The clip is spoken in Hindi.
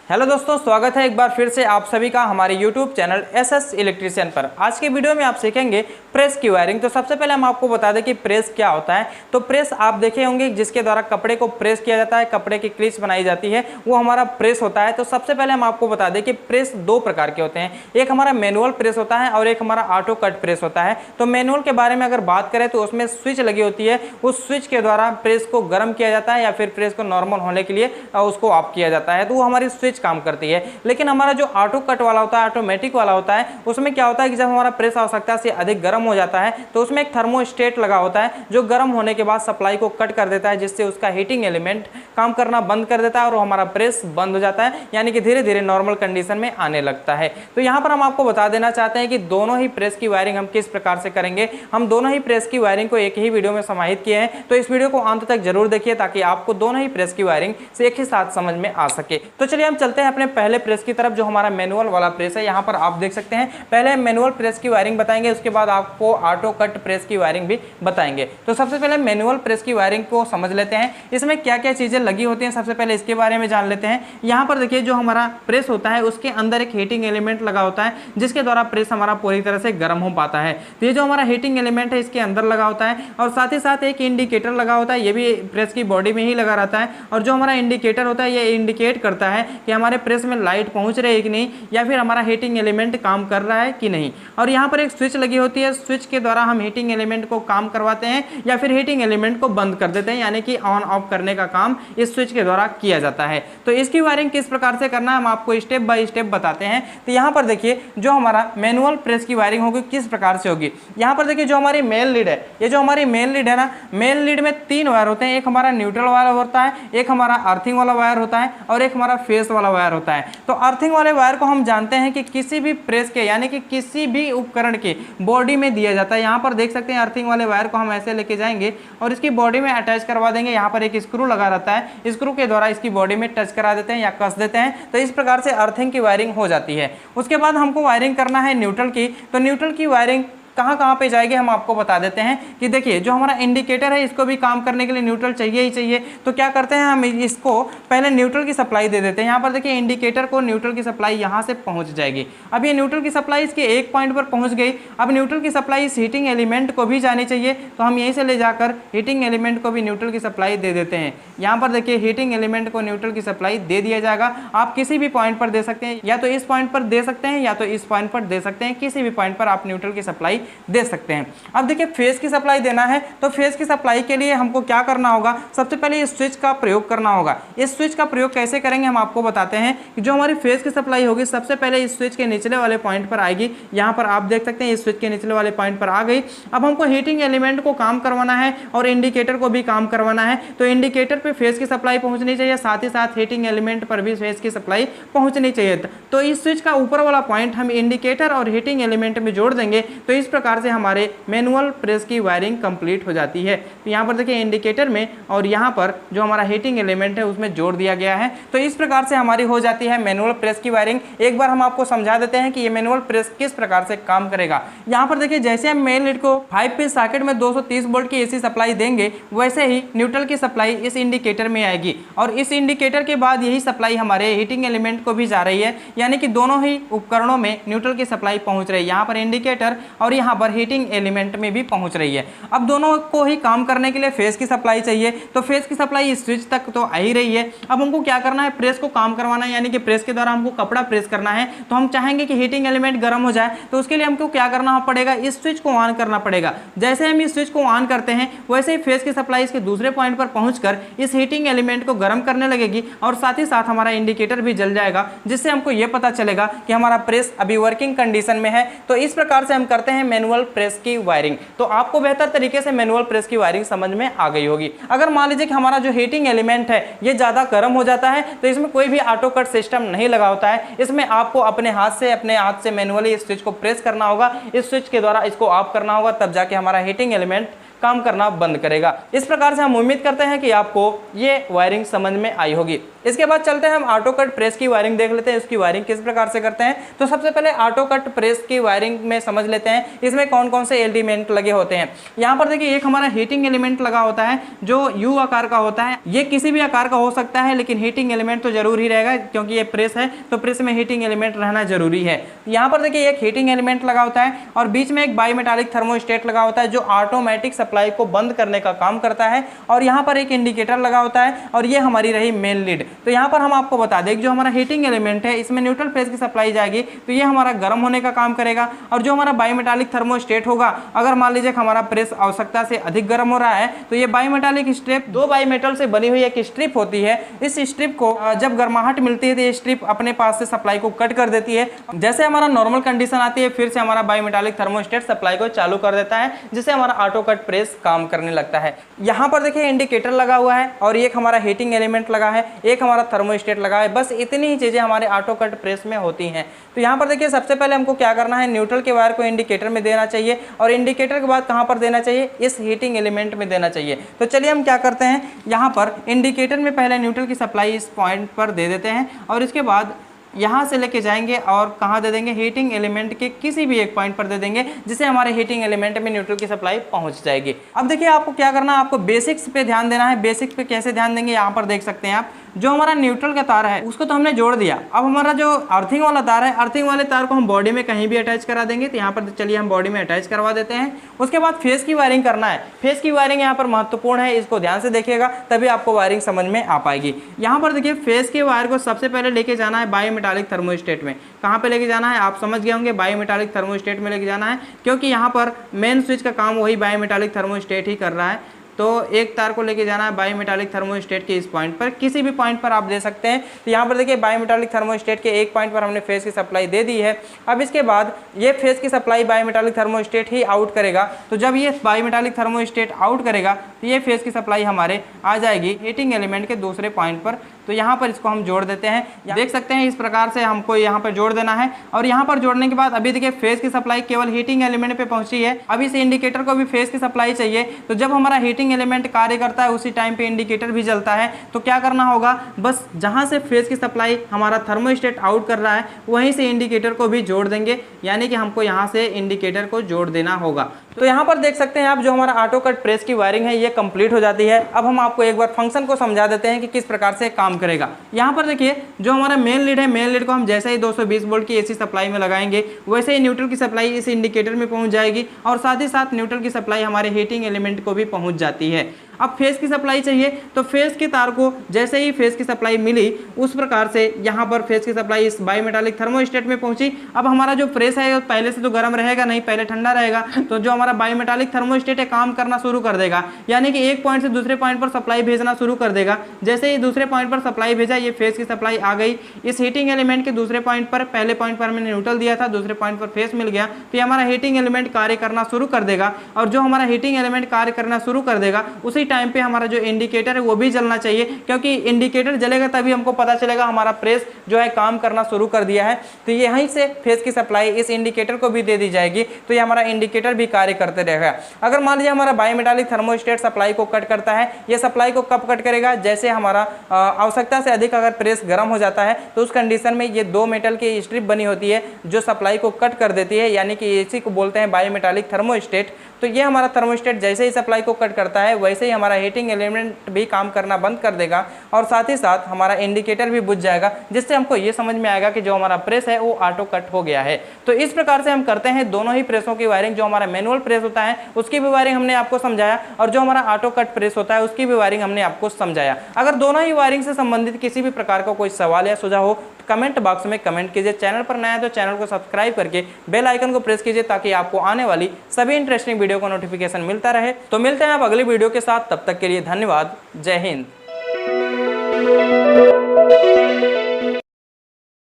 हेलो दोस्तों, स्वागत है एक बार फिर से आप सभी का हमारे YouTube चैनल एसएस इलेक्ट्रीशियन पर। आज के वीडियो में आप सीखेंगे प्रेस की वायरिंग। तो सबसे पहले हम आपको बता दें कि प्रेस क्या होता है। तो प्रेस आप देखे होंगे जिसके द्वारा कपड़े को प्रेस किया जाता है, कपड़े की क्लीच बनाई जाती है, वो हमारा प्रेस होता है। तो सबसे पहले हम आपको बता दें कि प्रेस दो प्रकार के होते हैं, एक हमारा मैनुअल प्रेस होता है और एक हमारा ऑटो कट प्रेस होता है। तो मैनुअल के बारे में अगर बात करें तो उसमें स्विच लगी होती है, उस स्विच के द्वारा प्रेस को गर्म किया जाता है या फिर प्रेस को नॉर्मल होने के लिए उसको ऑफ किया जाता है, तो वो हमारी स्विच काम करती है। लेकिन हमारा जो ऑटो कट वाला होता है, ऑटोमेटिक वाला होता है, उसमें क्या होता है कि जब हमारा प्रेस आवश्यकता से अधिक गर्म हो जाता है तो उसमें एक थर्मोस्टेट लगा होता है जो गर्म होने के बाद सप्लाई को कट कर देता है, जिससे उसका हीटिंग एलिमेंट काम करना बंद कर देता है और हमारा प्रेस बंद हो जाता है, यानी कि धीरे धीरे नॉर्मल कंडीशन में आने लगता है। तो यहाँ पर हम आपको बता देना चाहते हैं कि दोनों ही प्रेस की वायरिंग हम किस प्रकार से करेंगे। हम दोनों ही प्रेस की वायरिंग को एक ही वीडियो में समाहित किए हैं, तो इस वीडियो को अंत तक जरूर देखिए ताकि आपको दोनों ही प्रेस की वायरिंग से एक ही साथ समझ में आ सके। तो चलिए हम चलते हैं अपने पहले प्रेस की तरफ, जो हमारा मैनुअल वाला प्रेस है। यहाँ पर आप देख सकते हैं, पहले मैनुअल प्रेस की वायरिंग बताएंगे, उसके बाद आपको ऑटो कट प्रेस की वायरिंग भी बताएंगे। तो सबसे पहले मैनुअल प्रेस की वायरिंग को समझ लेते हैं, इसमें क्या क्या चीजें लगी होती हैं, सबसे पहले इसके बारे में जान लेते हैं। यहाँ पर देखिए, जो हमारा प्रेस होता है उसके अंदर एक हीटिंग एलिमेंट लगा होता है जिसके द्वारा प्रेस हमारा पूरी तरह से गर्म हो पाता है। तो ये जो हमारा हीटिंग एलिमेंट है इसके अंदर लगा होता है और साथ ही साथ एक इंडिकेटर लगा होता है, ये भी प्रेस की बॉडी में ही लगा रहता है। और जो हमारा इंडिकेटर होता है ये इंडिकेट करता है कि हमारे प्रेस में लाइट पहुंच रही है कि नहीं, या फिर हमारा हीटिंग एलिमेंट काम कर रहा है कि नहीं। और यहाँ पर एक स्विच लगी होती है, स्विच के द्वारा हम हीटिंग एलिमेंट को काम करवाते हैं या फिर हीटिंग एलिमेंट को बंद कर देते हैं, यानी कि ऑन ऑफ करने का काम इस स्विच के द्वारा किया जाता है। तो इसकी वायरिंग किस प्रकार से करना है हम आपको स्टेप बाय स्टेप बताते हैं। तो यहाँ पर देखिए, जो हमारा मैनुअल प्रेस की वायरिंग होगी किस प्रकार से होगी। यहाँ पर देखिए, जो हमारी मेन लीड है, ये जो हमारी मेन लीड है ना, मेन लीड में तीन वायर होते हैं, एक हमारा न्यूट्रल वाला होता है, एक हमारा अर्थिंग वाला वायर होता है और एक हमारा फेस वाला वायर होता है। तो अर्थिंग वाले वायर को हम जानते हैं कि किसी भी प्रेस के यानी कि किसी भी उपकरण के बॉडी में दिया जाता है। यहाँ पर देख सकते हैं, अर्थिंग वाले वायर को हम ऐसे लेके जाएंगे और इसकी बॉडी में अटैच करवा देंगे। यहाँ पर एक स्क्रू लगा रहता है, स्क्रू के द्वारा इसकी बॉडी में टच करा देते हैं या कस देते हैं। तो इस प्रकार से अर्थिंग की वायरिंग हो जाती है। उसके बाद हमको वायरिंग करना है न्यूट्रल की। तो न्यूट्रल की वायरिंग कहाँ पे जाएगी हम आपको बता देते हैं कि देखिए, जो हमारा इंडिकेटर है इसको भी काम करने के लिए न्यूट्रल चाहिए ही चाहिए। तो क्या करते हैं, हम इसको पहले न्यूट्रल की सप्लाई दे देते हैं। यहाँ पर देखिए, इंडिकेटर को न्यूट्रल की सप्लाई यहाँ से पहुँच जाएगी। अब ये न्यूट्रल की सप्लाई इसके एक पॉइंट पर पहुँच गई। अब न्यूट्रल की सप्लाई इस हीटिंग एलिमेंट को भी जानी चाहिए, तो हम यहीं से ले जाकर हीटिंग एलिमेंट को भी न्यूट्रल की सप्लाई दे देते हैं। यहाँ पर देखिए, हीटिंग एलिमेंट को न्यूट्रल की सप्लाई दे दिया जाएगा। आप किसी भी पॉइंट पर दे सकते हैं, या तो इस पॉइंट पर दे सकते हैं या तो इस पॉइंट पर दे सकते हैं, किसी भी पॉइंट पर आप न्यूट्रल की सप्लाई दे सकते हैं। अब देखिए, फेज की सप्लाई देना है, तो फेज की सप्लाई के लिए हमको क्या करना होगा, सबसे पहले इस स्विच का प्रयोग करना होगा। इस स्विच का प्रयोग कैसे करेंगे हम आपको बताते हैं कि जो हमारी फेज की सप्लाई होगी सबसे पहले इस स्विच के निचले वाले पॉइंट पर आएगी। यहाँ पर आप देख सकते हैं, इस स्विच के निचले वाले पॉइंट पर आ गई। अब हमको हीटिंग एलिमेंट को काम करवाना है और इंडिकेटर को भी काम करवाना है। तो इंडिकेटर पे फेज की सप्लाई पहुंचनी चाहिए, साथ ही साथ हीटिंग एलिमेंट पर भी फेज की सप्लाई पहुंचनी चाहिए। तो इस स्विच का ऊपर वाला पॉइंट हम इंडिकेटर और हीटिंग एलिमेंट में जोड़ देंगे। तो इस प्रकार से हमारे मैनुअल प्रेस की वायरिंग कंप्लीट हो जाती है। तो यहाँ पर देखिए, इंडिकेटर में और यहाँ पर जो हमारा हीटिंग एलिमेंट है उसमें जोड़ दिया गया है। तो इस प्रकार से हमारी हो जाती है मैनुअल प्रेस की वायरिंग। एक बार हम आपको समझा देते हैं कि ये मैनुअल प्रेस किस प्रकार से काम करेगा। यहाँ पर देखिए, जैसे हम मेन लीड को 5 पिन सॉकेट में 230 वोल्ट की एसी सप्लाई देंगे, वैसे ही न्यूट्रल की सप्लाई इस इंडिकेटर में आएगी और इस इंडिकेटर के बाद यही सप्लाई हमारे हीटिंग एलिमेंट को भी जा रही है, यानी कि दोनों ही उपकरणों में न्यूट्रल की सप्लाई पहुंच रही है। यहाँ पर इंडिकेटर और यहाँ पर हीटिंग एलिमेंट में भी पहुंच रही है। अब दोनों को ही काम करने के लिए फेज की सप्लाई चाहिए, तो फेज की सप्लाई इस स्विच तक तो आ ही रही है। अब हमको क्या करना है, प्रेस को काम करवाना है, यानी कि प्रेस के द्वारा हमको कपड़ा प्रेस करना है। तो हम चाहेंगे कि हीटिंग एलिमेंट गर्म हो जाए, तो उसके लिए हमको क्या करना पड़ेगा, इस स्विच को ऑन करना पड़ेगा। जैसे हम इस स्विच को ऑन करते हैं वैसे ही फेज की सप्लाई इसके दूसरे पॉइंट पर पहुंचकर इस हीटिंग एलिमेंट को गर्म करने लगेगी और साथ ही साथ हमारा इंडिकेटर भी जल जाएगा, जिससे हमको यह पता चलेगा कि हमारा प्रेस अभी वर्किंग कंडीशन में है। तो इस प्रकार से हम करते हैं मैनुअल प्रेस की वायरिंग। तो आपको बेहतर तरीके से मैनुअल प्रेस की वायरिंग समझ में आ गई होगी। अगर मान लीजिए कि हमारा जो हीटिंग एलिमेंट है ये ज्यादा गर्म हो जाता है, तो इसमें कोई भी ऑटो कट सिस्टम नहीं लगा होता है। इसमें आपको अपने हाथ से मैनुअली इस स्विच को प्रेस करना होगा, इस स्विच के द्वारा इसको ऑफ करना होगा, तब जाके हमारा हीटिंग एलिमेंट काम करना बंद करेगा। इस प्रकार से हम उम्मीद करते हैं कि आपको ये वायरिंग समझ में आई होगी। इसके बाद चलते हैं हम ऑटो कट प्रेस की वायरिंग देख लेते हैं, उसकी वायरिंग किस प्रकार से करते हैं। तो सबसे पहले ऑटो कट प्रेस की वायरिंग में समझ लेते हैं इसमें कौन कौन से एलिमेंट लगे होते हैं। यहाँ पर देखिए एक हमारा हीटिंग एलिमेंट लगा होता है जो यू आकार का होता है। ये किसी भी आकार का हो सकता है लेकिन हीटिंग एलिमेंट तो जरूर ही रहेगा, क्योंकि ये प्रेस है तो प्रेस में हीटिंग एलिमेंट रहना जरूरी है। यहाँ पर देखिए एक हीटिंग एलिमेंट लगा होता है और बीच में एक बाईमेटालिक थर्मोस्टेट लगा होता है जो ऑटोमेटिक सप्लाई को बंद करने का काम करता है। और यहाँ पर एक इंडिकेटर लगा होता है और ये हमारी रही मेन लीड। तो यहाँ पर हम आपको बता दें जो हमारा हीटिंग एलिमेंट है इसमें न्यूट्रल फेज की सप्लाई जाएगी तो ये हमारा गर्म होने का काम करेगा। और जो हमारा बाईमेटालिक थर्मोस्टेट होगा, अगर मान लीजिए हमारा प्रेस आवश्यकता से अधिक गर्म हो रहा है तो ये बाईमेटालिक स्ट्रिप, दो बाईमेटल से बनी हुई एक स्ट्रिप होती है। इस स्ट्रिप को जब गर्माहट मिलती है तो ये स्ट्रिप अपने पास से सप्लाई को कट कर देती है। जैसे हमारा नॉर्मल कंडीशन आती है फिर से हमारा बाईमेटालिक थर्मोस्टेट सप्लाई को चालू कर देता है, जिससे हमारा ऑटो कट प्रेस काम करने लगता है। यहाँ पर देखिए इंडिकेटर लगा हुआ है और एक हमारा हीटिंग एलिमेंट लगा है, एक हमारा थर्मोस्टेट लगा है। बस इतनी ही चीजें हमारे ऑटो कट प्रेस में होती हैं। तो यहाँ पर देखिए सबसे पहले हमको क्या करना है, न्यूट्रल के वायर को इंडिकेटर में देना चाहिए और इंडिकेटर के बाद कहाँ पर देना चाहिए, इस हीटिंग एलिमेंट में देना चाहिए। तो चलिए हम क्या करते हैं, यहाँ पर इंडिकेटर में पहले न्यूट्रल की सप्लाई इस पॉइंट पर दे देते हैं और इसके बाद यहाँ से लेके जाएंगे और कहाँ दे देंगे, हीटिंग एलिमेंट के किसी भी एक पॉइंट पर दे देंगे, जिससे हमारे हीटिंग एलिमेंट में न्यूट्रल की सप्लाई पहुँच जाएगी। अब देखिए आपको क्या करना है, आपको बेसिक्स पे ध्यान देना है। बेसिक्स पे कैसे ध्यान देंगे, यहाँ पर देख सकते हैं आप, जो हमारा न्यूट्रल का तार है उसको तो हमने जोड़ दिया। अब हमारा जो अर्थिंग वाला तार है, अर्थिंग वाले तार को हम बॉडी में कहीं भी अटैच करा देंगे। तो यहाँ पर चलिए हम बॉडी में अटैच करवा देते हैं। उसके बाद फेस की वायरिंग करना है। फेस की वायरिंग यहाँ पर महत्वपूर्ण है, इसको ध्यान से देखिएगा तभी आपको वायरिंग समझ में आ पाएगी। यहाँ पर देखिए फेस के वायर को सबसे पहले लेके जाना है बाईमेटालिक थर्मोस्टेट में। कहाँ पे लेके जाना है, आप समझ गए होंगे, बाईमेटालिक थर्मोस्टेट में लेके जाना है, क्योंकि यहाँ पर मेन स्विच का काम वही बाईमेटालिक थर्मोस्टेट ही कर रहा है। तो एक तार को लेके जाना है बाईमेटालिक थर्मोस्टेट के इस पॉइंट पर, किसी भी पॉइंट पर आप दे सकते हैं। तो यहाँ पर देखिए बाईमेटालिक थर्मोस्टेट के एक पॉइंट पर हमने फेस की सप्लाई दे दी है। अब इसके बाद ये फेस की सप्लाई बाईमेटालिक थर्मोस्टेट ही आउट करेगा। तो जब ये बाईमेटालिक थर्मोस्टेट आउट करेगा तो ये फेस की सप्लाई हमारे आ जाएगी हीटिंग एलिमेंट के दूसरे पॉइंट पर। तो यहाँ पर इसको हम जोड़ देते हैं। देख सकते हैं इस प्रकार से हमको यहाँ पर जोड़ देना है। और यहाँ पर जोड़ने के बाद अभी देखिए फेस की सप्लाई केवल हीटिंग एलिमेंट पे पहुंची है। अब इस इंडिकेटर को भी फेस की सप्लाई चाहिए। तो जब हमारा हीटिंग एलिमेंट कार्य करता है उसी टाइम पे इंडिकेटर भी जलता है। तो क्या करना होगा, बस जहाँ से फेस की सप्लाई हमारा थर्मोस्टेट आउट कर रहा है वहीं से इंडिकेटर को भी जोड़ देंगे, यानी कि हमको यहाँ से इंडिकेटर को जोड़ देना होगा। तो यहाँ पर देख सकते हैं आप, जो हमारा ऑटो कट प्रेस की वायरिंग है ये कंप्लीट हो जाती है। अब हम आपको एक बार फंक्शन को समझा देते हैं कि किस प्रकार से काम करेगा। यहाँ पर देखिए जो हमारा मेन लीड है, मेन लीड को हम जैसे ही 220 वोल्ट की एसी सप्लाई में लगाएंगे वैसे ही न्यूट्रल की सप्लाई इस इंडिकेटर में पहुंच जाएगी और साथ ही साथ न्यूट्रल की सप्लाई हमारे हीटिंग एलिमेंट को भी पहुंच जाती है। अब फेस की सप्लाई चाहिए तो फेस के तार को जैसे ही फेस की सप्लाई मिली उस प्रकार से यहाँ पर फेस की सप्लाई इस बाईमेटालिक थर्मोस्टेट में पहुंची। अब हमारा जो प्रेस है पहले से तो गर्म रहेगा नहीं, पहले ठंडा रहेगा। तो जो हमारा बाईमेटालिक थर्मोस्टेट है काम करना शुरू कर देगा, यानी कि एक पॉइंट से दूसरे पॉइंट पर सप्लाई भेजना शुरू कर देगा। जैसे ही दूसरे पॉइंट पर सप्लाई भेजा, ये फेस की सप्लाई आ गई इस हीटिंग एलिमेंट के दूसरे पॉइंट पर। पहले पॉइंट पर हमने न्यूट्रल दिया था, दूसरे पॉइंट पर फेस मिल गया। तो हमारा हीटिंग एलिमेंट कार्य करना शुरू कर देगा और जो हमारा हीटिंग एलिमेंट कार्य करना शुरू कर देगा उसी टाइम पे हमारा जो इंडिकेटर है वो भी जलना चाहिए, क्योंकि इंडिकेटर जलेगा तभी हमको पता चलेगा हमारा प्रेस जो है काम करना शुरू कर दिया है। तो यहीं से फेस की सप्लाई इस इंडिकेटर को भी दे दी जाएगी, तो ये हमारा इंडिकेटर भी कार्य करते रहेगा। अगर मान लीजिए हमारा बाईमेटालिक थर्मोस्टेट सप्लाई को कट करता है, ये सप्लाई को कब कट करेगा, जैसे हमारा आवश्यकता से अधिक अगर प्रेस गर्म हो जाता है तो उस कंडीशन में ये दो मेटल की स्ट्रिप बनी होती है जो सप्लाई को कट कर देती है, यानी कि इसी को बोलते हैं बाईमेटालिक थर्मोस्टेट। तो ये हमारा थर्मोस्टेट जैसे ही सप्लाई को कट करता है वैसे ही हमारा हीटिंग एलिमेंट भी काम करना बंद कर देगा और साथ ही साथ हमारा इंडिकेटर भी बुझ जाएगा, जिससे हमको ये समझ में आएगा कि जो हमारा प्रेस है वो ऑटो कट हो गया है। तो इस प्रकार से हम करते हैं दोनों ही प्रेसों की वायरिंग। जो हमारा मैनुअल प्रेस होता है उसकी भी वायरिंग हमने आपको समझाया और जो हमारा ऑटो कट प्रेस होता है उसकी भी वायरिंग हमने आपको समझाया। अगर दोनों ही वायरिंग से संबंधित किसी भी प्रकार का कोई सवाल या सुझाव हो कमेंट बॉक्स में कमेंट कीजिए। चैनल पर नया है तो चैनल को सब्सक्राइब करके बेल आइकन को प्रेस कीजिए ताकि आपको आने वाली सभी इंटरेस्टिंग वीडियो का नोटिफिकेशन मिलता रहे। तो मिलते हैं आप अगली वीडियो के साथ, तब तक के लिए धन्यवाद। जय हिंद।